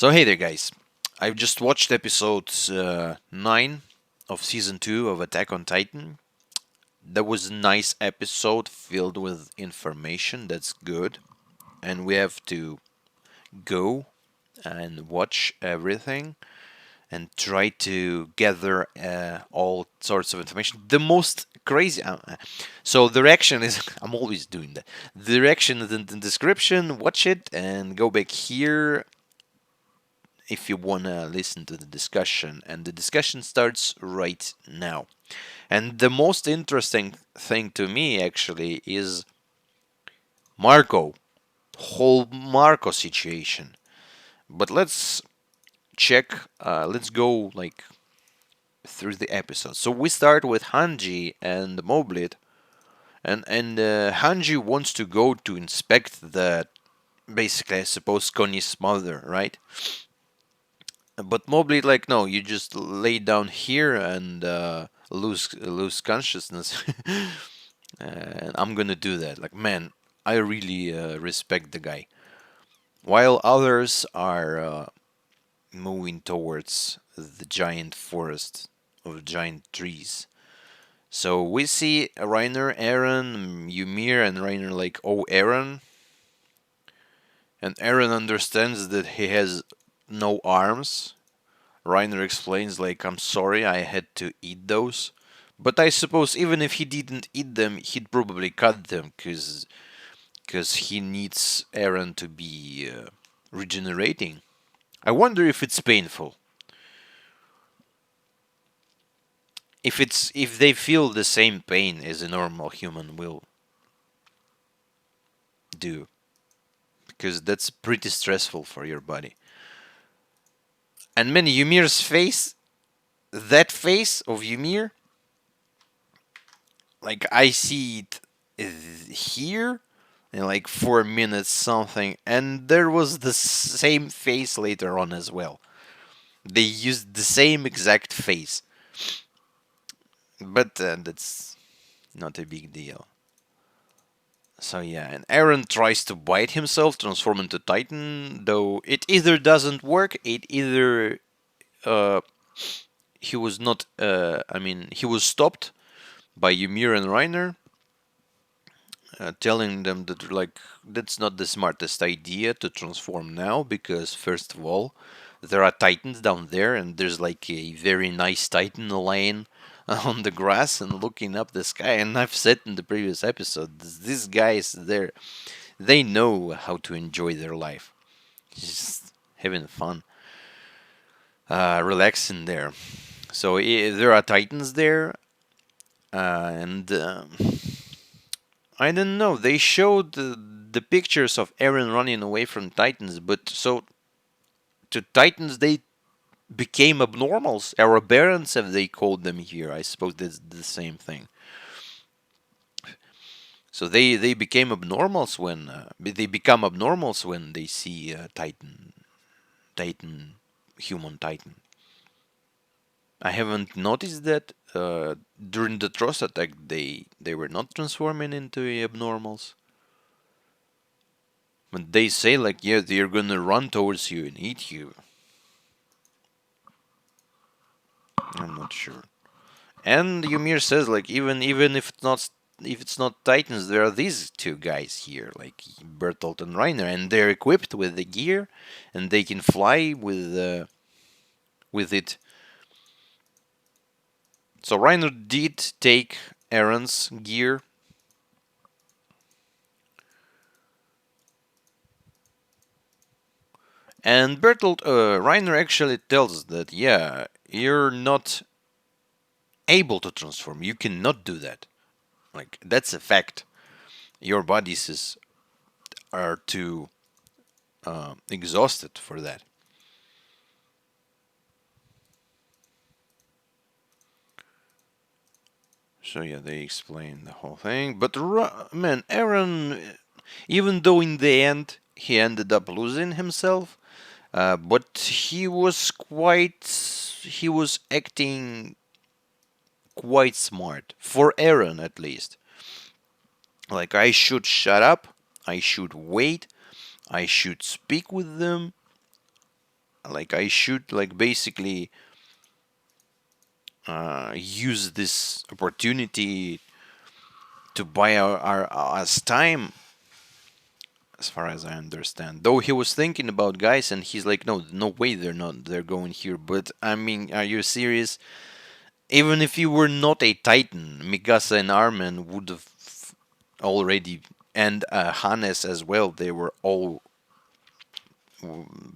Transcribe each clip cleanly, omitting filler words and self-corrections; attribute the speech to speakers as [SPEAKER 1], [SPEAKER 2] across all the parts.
[SPEAKER 1] So hey there, guys. I've just watched episode 9 of season 2 of Attack on Titan. That was a nice episode filled with information. That's good. And we have to go and watch everything and try to gather all sorts of information. The most crazy. So the reaction is I'm always doing that. The reaction is in the description. Watch it and go back here if you want to listen to the discussion. And the discussion starts right now. And the most interesting thing to me actually is Marco, whole Marco situation. But let's check, let's go like through the episode. So we start with Hanji and Moblit, and Hanji wants to go to inspect the basically I suppose Connie's mother, right? But Mobley, like, no, you just lay down here and lose consciousness, and I'm gonna do that. Like, man, I really respect the guy. While others are moving towards the giant forest of giant trees. So we see Reiner, Aaron, Ymir, and Reiner like, oh, Aaron. And Aaron understands that he has no arms. Reiner explains, like, I'm sorry, I had to eat those. But I suppose even if he didn't eat them, he'd probably cut them, because he needs Eren to be regenerating. I wonder if it's painful. If they feel the same pain as a normal human will do, because that's pretty stressful for your body. And man, Ymir's face, that face of Ymir, like I see it here in like 4 minutes something, and there was the same face later on as well. They used the same exact face, but that's not a big deal. So yeah, and Aaron tries to bite himself, transform into Titan, though it either doesn't work, it either uh, he was not. He was stopped by Ymir and Reiner, telling them that like that's not the smartest idea to transform now, because first of all there are titans down there and there's like a very nice titan laying on the grass and looking up the sky. And I've said in the previous episode, these guys, they know how to enjoy their life, just having fun, relaxing there. So there are titans there, and I don't know. They showed the pictures of Eren running away from Titans, but so to Titans they became abnormals. Aberrants, as they called them here. I suppose that's the same thing. So they became abnormals when they become abnormals when they see Titan, human Titan. I haven't noticed that during the Tross attack they were not transforming into abnormals. But they say like, yeah, they're gonna run towards you and eat you. I'm not sure. And Ymir says like, even if it's not Titans, there are these two guys here, like Bertolt and Reiner, and they're equipped with the gear, and they can fly with it. So Reiner did take Eren's gear. And Bertolt Reiner actually tells that, yeah, you're not able to transform. You cannot do that. Like, that's a fact. Your bodies are too exhausted for that. So yeah, they explain the whole thing. But man, Eren, even though in the end he ended up losing himself, but he was acting quite smart for Eren at least. Like, I should shut up, I should wait, I should speak with them, Like I should like basically use this opportunity to buy our us time, as far as I understand. Though he was thinking about guys, and he's like, no, no way, they're going here. But I mean, are you serious? Even if you were not a Titan, Mikasa and Armin would have already, and Hannes as well. They were all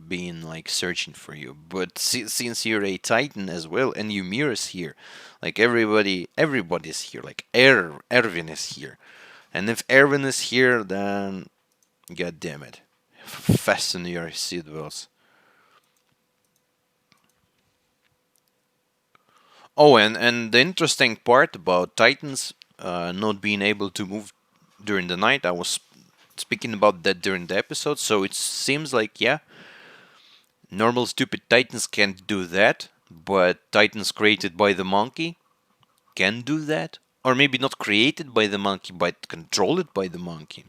[SPEAKER 1] being like searching for you. But since you're a Titan as well, and Ymir is here, like everybody's here. Like Erwin is here, and if Erwin is here, then god damn it, fasten your seatbelts. Oh, and the interesting part about Titans not being able to move during the night, I was speaking about that during the episode. So it seems like, yeah, normal stupid Titans can't do that, but Titans created by the monkey can do that. Or maybe not created by the monkey, but controlled by the monkey.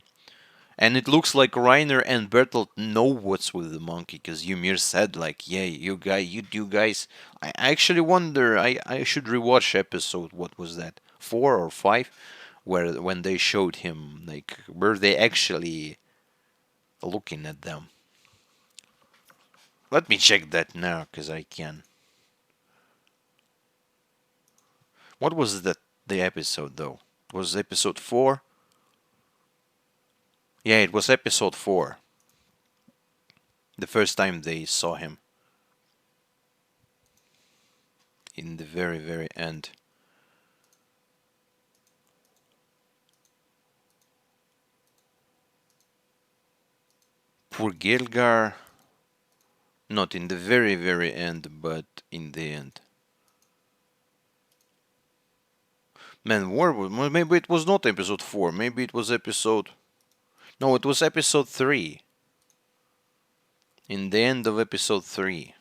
[SPEAKER 1] And it looks like Reiner and Bertolt know what's with the monkey, because Ymir said, like, yeah, you guys. I actually wonder, I should rewatch episode, what was that, 4 or 5? Where when they showed him, like, were they actually looking at them? Let me check that now, because I can. What was that, the episode, though? Was episode 4? Yeah, it was episode 4. The first time they saw him. In the very, very end. Poor Gelgar. Not in the very, very end, but in the end. Man, maybe it was not episode 4. Maybe it was episode. No, it was episode 3. In the end of episode 3.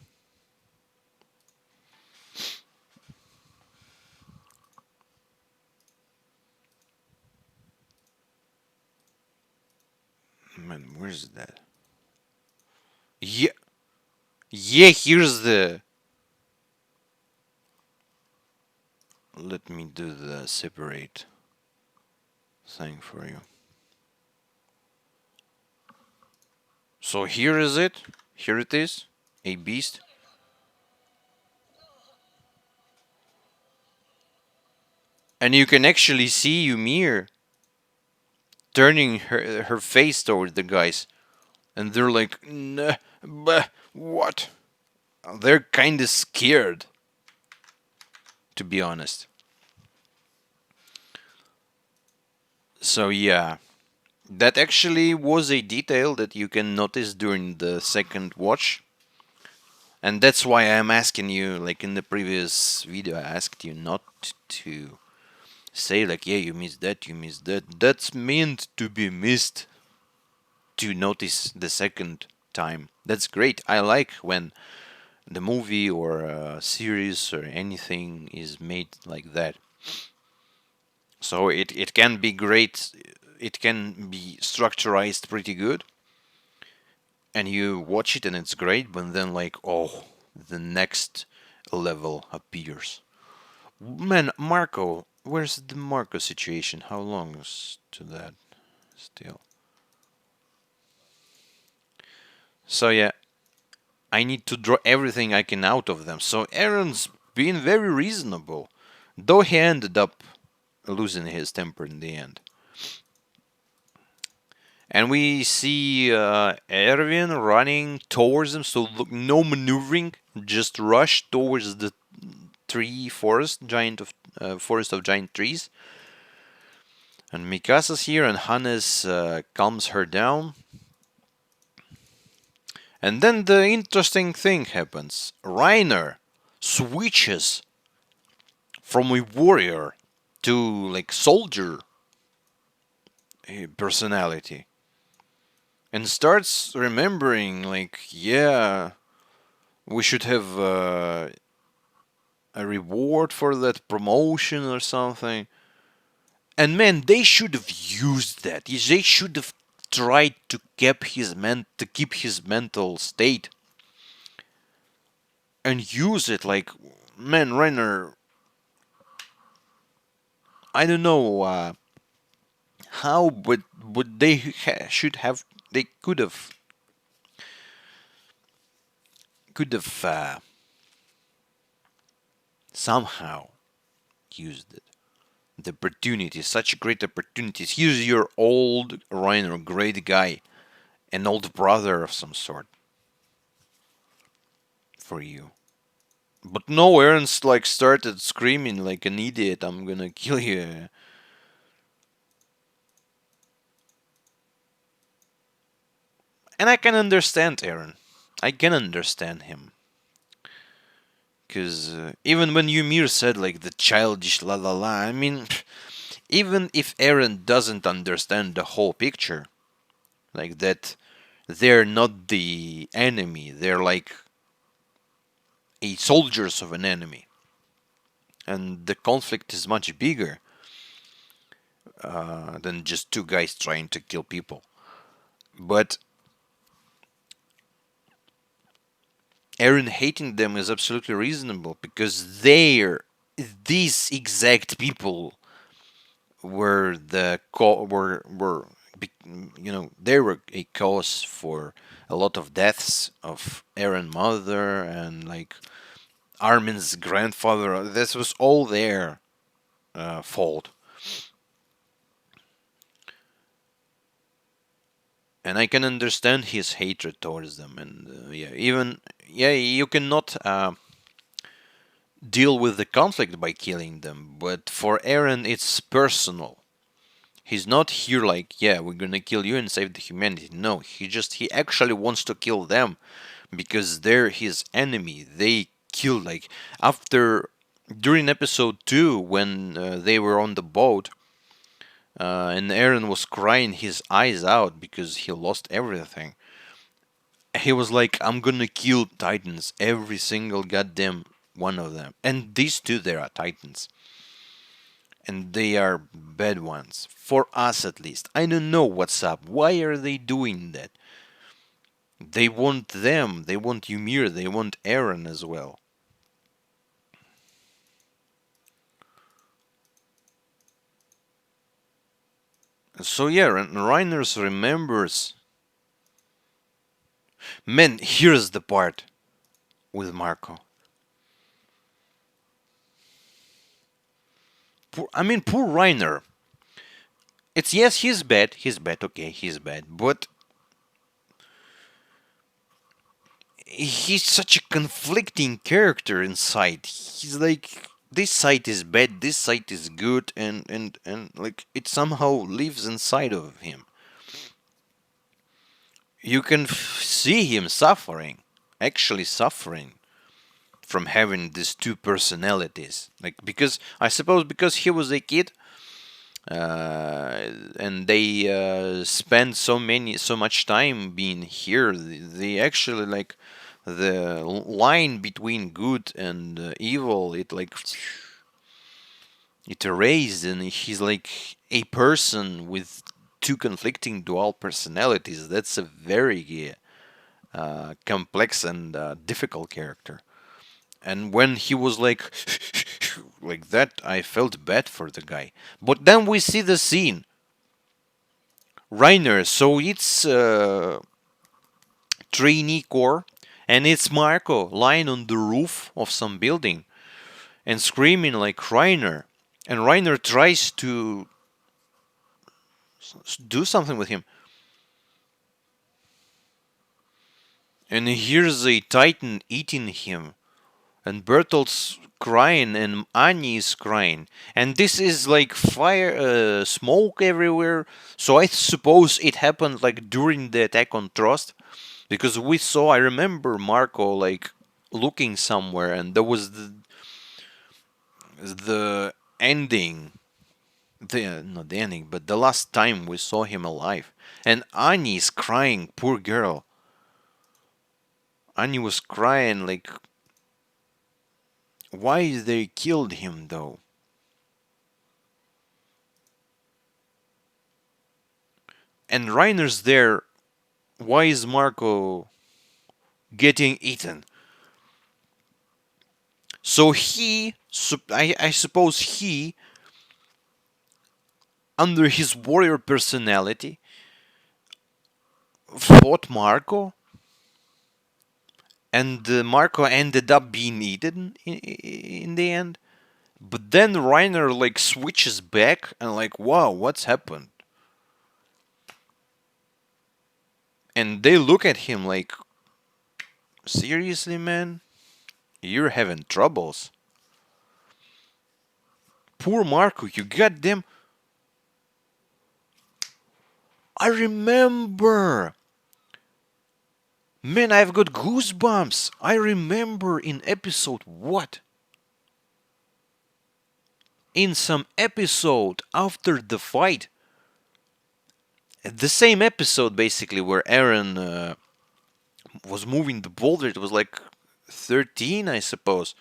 [SPEAKER 1] Man, where's that? Yeah. Yeah, here's the. Let me do the separate thing for you. So here is it. Here it is. A beast. And you can actually see Ymir turning her face toward the guys. And they're like, nah, bah, what? They're kind of scared, to be honest. So yeah, that actually was a detail that you can notice during the second watch. And that's why I'm asking you, like in the previous video, I asked you not to say like, yeah, you missed that, you missed that. That's meant to be missed to notice the second time. That's great. I like when the movie or a series or anything is made like that. So it can be great. It can be structurized pretty good. And you watch it and it's great, but then like, oh, the next level appears. Man, Marco, where's the Marco situation? How long is to that still? So yeah, I need to draw everything I can out of them. So Aaron's being very reasonable, though he ended up losing his temper in the end. And we see Erwin running towards him, so look, no maneuvering, just rush towards the forest of giant trees. And Mikasa's here, and Hannes calms her down. And then the interesting thing happens. Reiner switches from a warrior to like soldier personality and starts remembering like, yeah, we should have a reward for that promotion or something. And man, they should have used that. They should have tried to keep his mental state. and use it. Like, man, Reiner, I don't know how, but they should have, they could have somehow used it. The opportunity, such great opportunities. Here's your old Reiner, great guy, an old brother of some sort for you. But no, Aaron's like started screaming like an idiot, I'm gonna kill you. And I can understand Aaron. I can understand him. Because even when Ymir said like the childish la la la, I mean, even if Aaron doesn't understand the whole picture, like that they're not the enemy, they're like a soldiers of an enemy. And the conflict is much bigger than just two guys trying to kill people. But Aaron hating them is absolutely reasonable because these exact people were they were a cause for a lot of deaths of Aaron's mother and like Armin's grandfather. This was all their fault, and I can understand his hatred towards them. And you cannot deal with the conflict by killing them, but for Aaron, it's personal. He's not here like, yeah, we're gonna kill you and save the humanity. No, he actually wants to kill them because they're his enemy. They kill like after during episode 2 when they were on the boat and Aaron was crying his eyes out because he lost everything. He was like, I'm gonna kill Titans, every single goddamn one of them. And these two, they are Titans. And they are bad ones. For us at least. I don't know what's up. Why are they doing that? They want them. They want Ymir. They want Aaron as well. So yeah, Reiners remembers. Man, here's the part with Marco. Poor Reiner. It's yes, he's bad. He's bad. Okay, he's bad. But he's such a conflicting character inside. He's like this side is bad, this side is good, and like it somehow lives inside of him. You can see him suffering, actually suffering from having these two personalities. Like because I suppose because he was a kid, and they spend so much time being here. They actually like the line between good and evil. It erased, and he's like a person with two conflicting dual personalities. That's a very complex and difficult character. And when he was like like that, I felt bad for the guy. But then we see the scene. Reiner, so it's trainee core, and it's Marco lying on the roof of some building and screaming like Reiner. And Reiner tries to do something with him. And here's a titan eating him. And Bertolt's crying and Annie is crying. And this is like fire, smoke everywhere. So I suppose it happened like during the attack on Trust. Because I remember Marco like looking somewhere and there was the ending. Not the ending, but the last time we saw him alive. And Annie is crying, poor girl. Annie was crying like, why they killed him though? And Reiner's there. Why is Marco getting eaten? So I suppose he, under his warrior personality, fought Marco, and Marco ended up being eaten in the end. But then Reiner like switches back and like, wow, what's happened? And they look at him like, seriously, man, you're having troubles. Poor Marco, you got them. I remember. Man, I've got goosebumps. I remember in episode what? In some episode after the fight, the same episode basically where Aaron was moving the boulder. It was like 13, I suppose.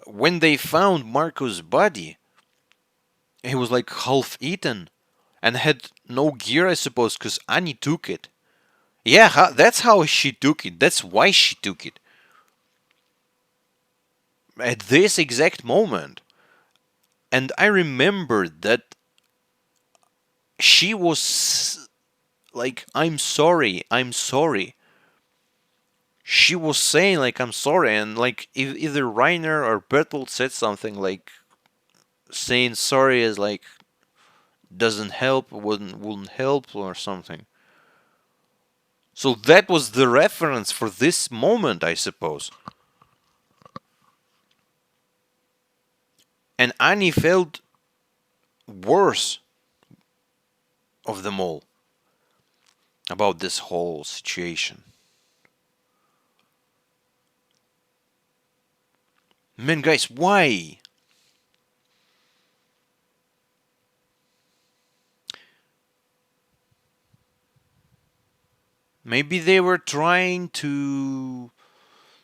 [SPEAKER 1] When they found Marco's body, he was like half eaten and had no gear, I suppose, because Annie took it. Yeah, that's how she took it. That's why she took it. At this exact moment. And I remember that she was like, I'm sorry, I'm sorry. She was saying, like, I'm sorry. And, like, either Reiner or Bertolt said something like, saying sorry is like, doesn't help, wouldn't help, or something. So that was the reference for this moment, I suppose. And Annie felt worse of them all about this whole situation. Man, guys, why? Maybe they were trying to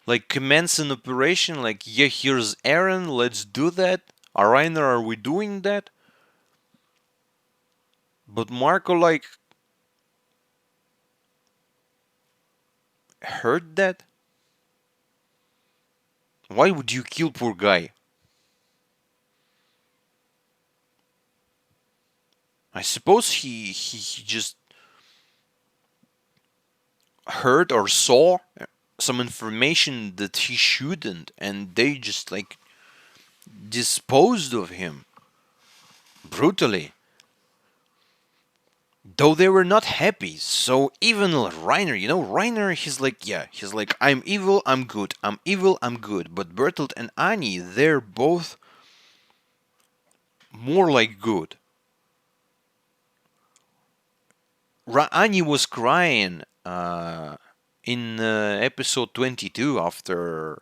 [SPEAKER 1] like commence an operation like, yeah, here's Aaron, let's do that. Reiner, are we doing that? But Marco like heard that. Why would you kill poor guy? I suppose he just heard or saw some information that he shouldn't, and they just like disposed of him brutally. Though they were not happy. So even Reiner, Reiner, he's like, yeah, he's like, I'm evil, I'm good, I'm evil, I'm good. But Bertolt and Annie, they're both more like good. Annie was crying in episode 22 after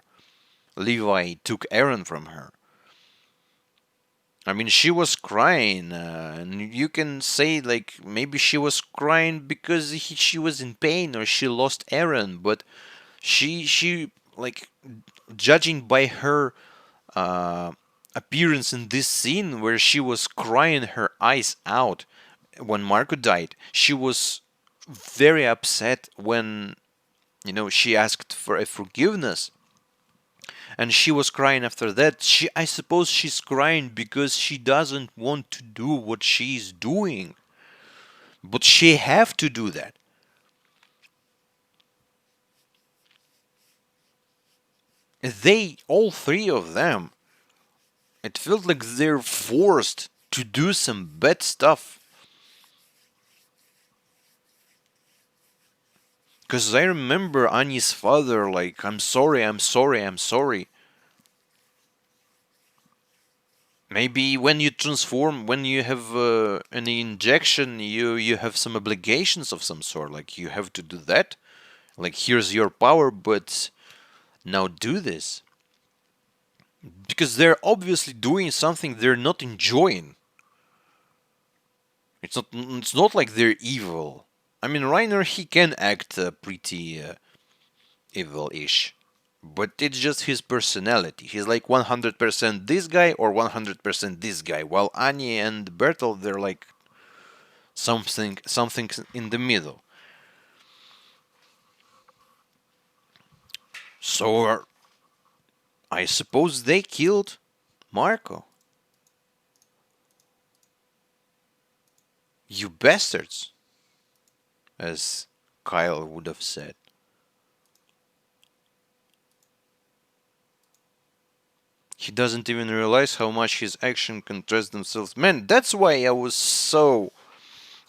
[SPEAKER 1] Levi took Aaron from her. I mean, she was crying, and you can say like maybe she was crying because she was in pain or she lost Aaron, but she like, judging by her uh, appearance in this scene where she was crying her eyes out when Marco died, she was very upset when she asked for a forgiveness, and she was crying after that. I suppose she's crying because she doesn't want to do what she's doing, but she have to do that. All three of them, it felt like they're forced to do some bad stuff. Because I remember Annie's father, like, I'm sorry, I'm sorry, I'm sorry. Maybe when you transform, when you have an injection, you have some obligations of some sort. Like, you have to do that. Like, here's your power, but now do this. Because they're obviously doing something they're not enjoying. It's not like they're evil. I mean, Reiner, he can act pretty evil-ish, but it's just his personality. He's like 100% this guy or 100% this guy, while Annie and Bertolt, they're like something in the middle. So I suppose they killed Marco. You bastards, as Kyle would have said. He doesn't even realize how much his action contrasts themselves. Man, that's why I was so.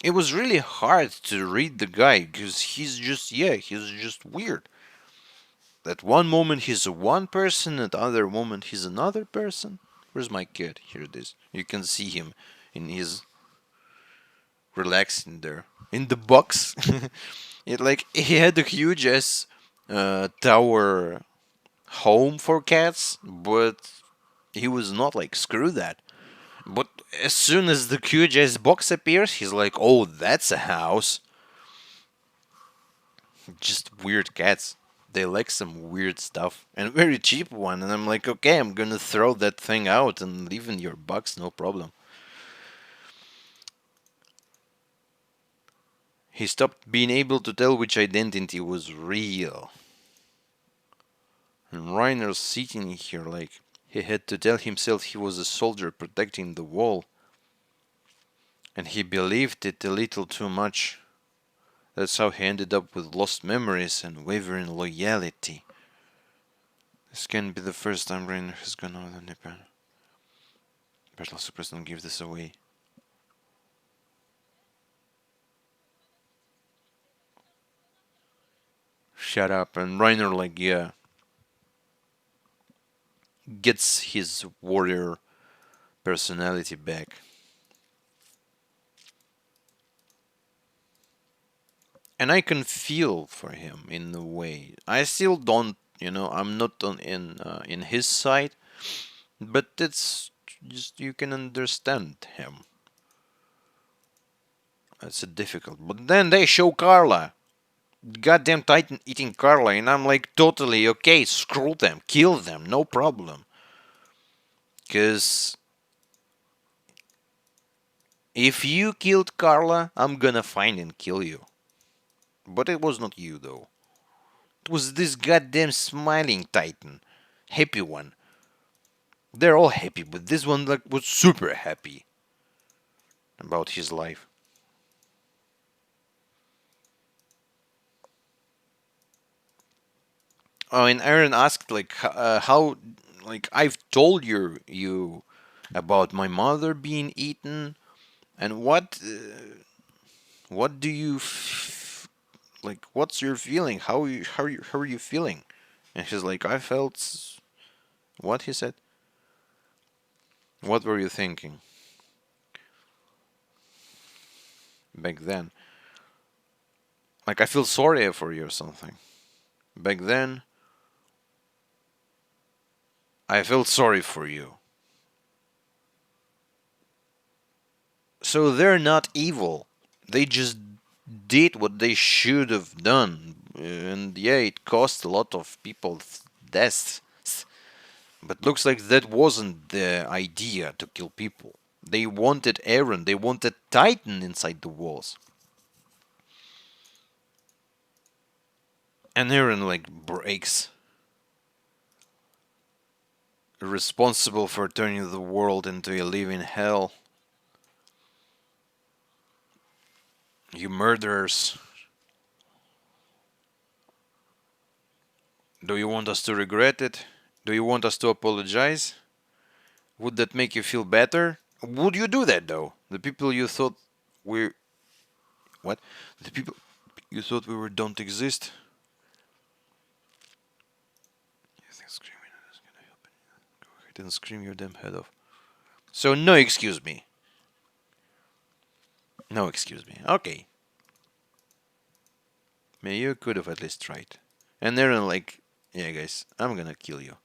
[SPEAKER 1] It was really hard to read the guy because he's just weird. At one moment he's one person, at other moment he's another person. Where's my kid? Here it is. You can see him in his relaxing there in the box. It like he had a huge ass tower home for cats, but he was not like screw that. But as soon as the huge ass box appears, he's like, oh, that's a house. Just weird cats. They like some weird stuff and very cheap one. And I'm like, okay, I'm gonna throw that thing out and leave in your box, no problem. He stopped being able to tell which identity was real. And Reiner's sitting here like he had to tell himself he was a soldier protecting the wall. And he believed it a little too much. That's how he ended up with lost memories and wavering loyalty. This can't be the first time Reiner has gone out on Japan. Battle Suppress, don't give this away. Shut up. And Reiner, like, yeah, gets his warrior personality back. And I can feel for him in a way. I still don't, I'm not in his side, but it's just you can understand him. It's a difficult. But then they show Carla, goddamn Titan eating Carla, and I'm like totally okay. Screw them, kill them, no problem. Cause if you killed Carla, I'm gonna find and kill you. But it was not you though. It was this goddamn smiling Titan, happy one. They're all happy, but this one like was super happy about his life. Oh, and Aaron asked like how like I've told you about my mother being eaten, and what do you like? What's your feeling? How are you feeling? And she's like, I felt what he said. What were you thinking back then? Like I feel sorry for you or something. Back then, I felt sorry for you. So they're not evil. They just did what they should have done. And yeah, it cost a lot of people's deaths. But looks like that wasn't the idea to kill people. They wanted Aaron, they wanted Titan inside the walls. And Aaron like breaks. Responsible for turning the world into a living hell. You murderers. Do you want us to regret it? Do you want us to apologize? Would that make you feel better? Would you do that though? The people you thought were what? The people you thought we were don't exist? You think screaming is gonna help? Go ahead and scream your damn head off. So no excuse me. No excuse me. Okay. Maybe you could have at least tried. And they're like, yeah guys, I'm gonna kill you.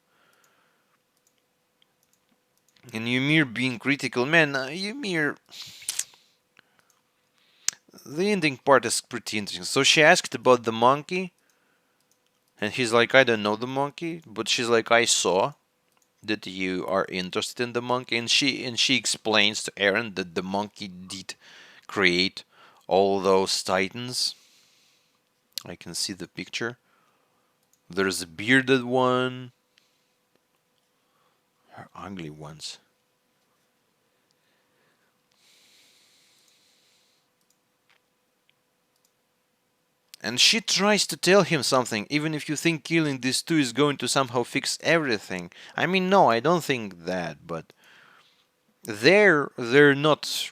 [SPEAKER 1] And Ymir being critical, man, Ymir. The ending part is pretty interesting. So she asked about the monkey, and he's like, I don't know the monkey, but she's like, I saw that you are interested in the monkey, and she explains to Aaron that the monkey did create all those titans. I can see the picture. There's a bearded one. Her ugly ones. And she tries to tell him something, even if you think killing these two is going to somehow fix everything. I mean, no, I don't think that, but they're not.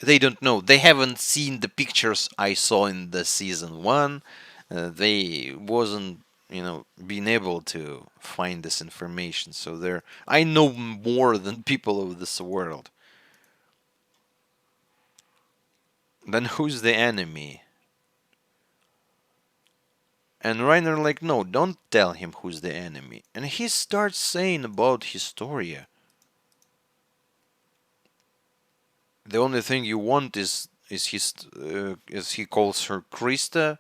[SPEAKER 1] They don't know. They haven't seen the pictures I saw in the season one. They wasn't, being able to find this information. So they're. I know more than people of this world. Then who's the enemy? And Reiner like, no, don't tell him who's the enemy. And he starts saying about Historia. The only thing you want is his as he calls her Krista,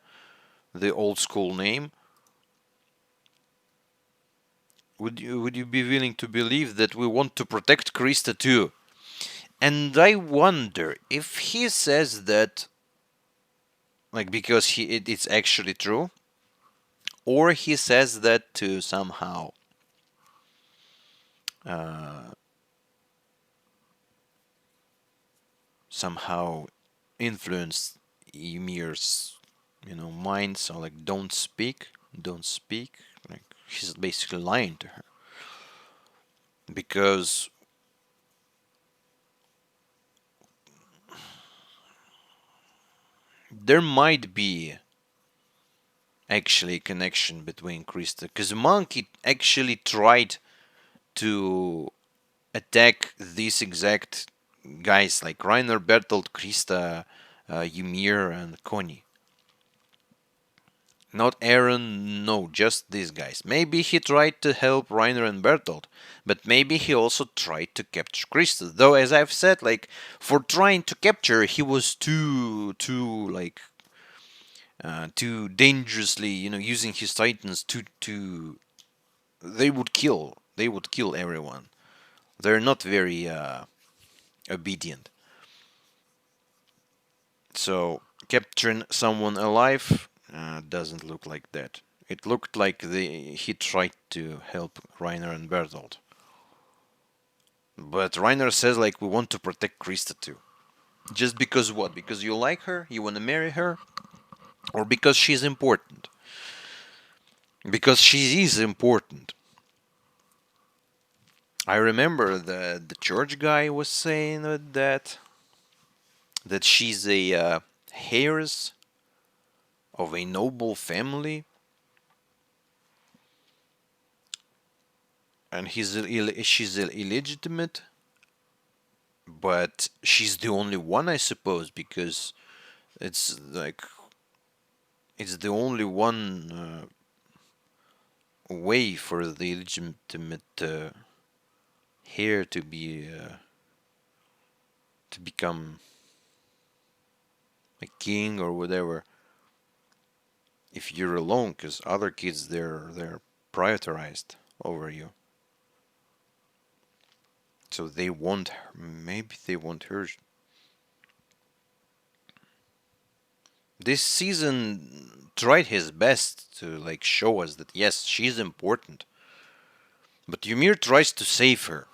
[SPEAKER 1] the old school name. Would you be willing to believe that we want to protect Krista too? And I wonder if he says that like because it's actually true, or he says that to uh, somehow influence Ymir's mind. So like don't speak. Like he's basically lying to her because there might be actually a connection between Krista because Monkey actually tried to attack these exact guys like Reiner, Bertolt, Krista, Ymir, and Connie. Not Aaron, no, just these guys. Maybe he tried to help Reiner and Bertolt, but maybe he also tried to capture Krista. Though, as I've said, like for trying to capture, he was too dangerously, using his titans to they would kill everyone. They're not very obedient. So capturing someone alive doesn't look like that. It looked like he tried to help Reiner and Bertolt. But Reiner says like we want to protect Krista too. Just because what? Because you like her? You want to marry her? Or because she's important? Because she is important. I remember the church guy was saying that she's a heiress of a noble family, and she's illegitimate, but she's the only one, I suppose, because it's like it's the only one way for the illegitimate heir to become a king or whatever. If you're alone, because other kids they're prioritized over you, so they want her. Maybe they want her. This season tried his best to like show us that yes, she's important, but Ymir tries to save her.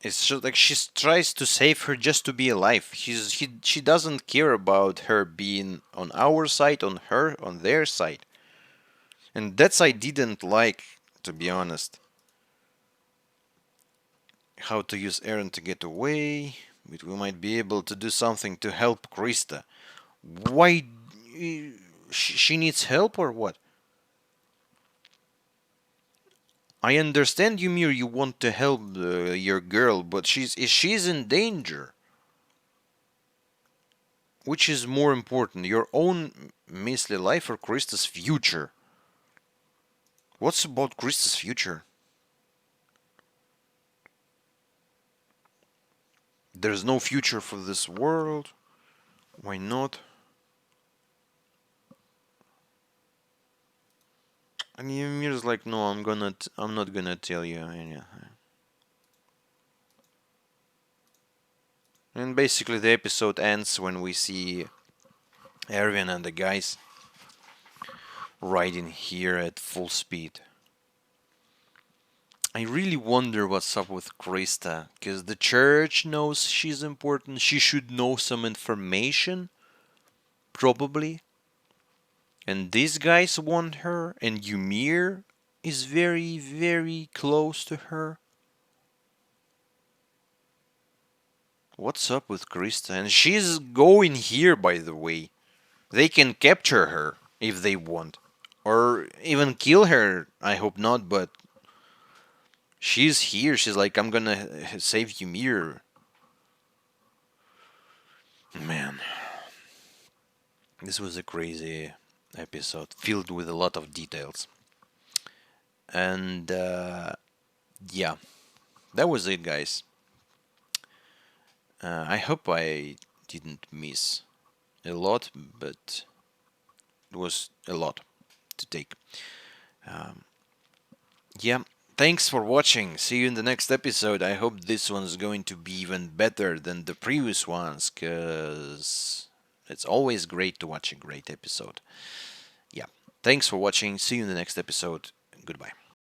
[SPEAKER 1] It's just like she tries to save her just to be alive. She doesn't care about her being on our side, on their side, and that's I didn't like, to be honest. How to use Aaron to get away, but we might be able to do something to help Krista. Why? She needs help or what? I understand, Ymir, you want to help your girl, but she's in danger. Which is more important, your own measly life or Krista's future? What's about Krista's future? There's no future for this world. Why not? And Ymir's like, no, I'm not gonna tell you anything. And basically, the episode ends when we see Erwin and the guys riding here at full speed. I really wonder what's up with Krista, because the church knows she's important. She should know some information, probably. And these guys want her, and Ymir is very, very close to her. What's up with Krista? And she's going here, by the way. They can capture her if they want. Or even kill her. I hope not, but she's here. She's like, I'm gonna save Ymir. Man, this was a crazy episode filled with a lot of details. And yeah, that was it, guys. I hope I didn't miss a lot, but it was a lot to take. Um, yeah, thanks for watching. See you in the next episode. I hope this one's going to be even better than the previous ones, because it's always great to watch a great episode. Yeah, thanks for watching. See you in the next episode. Goodbye.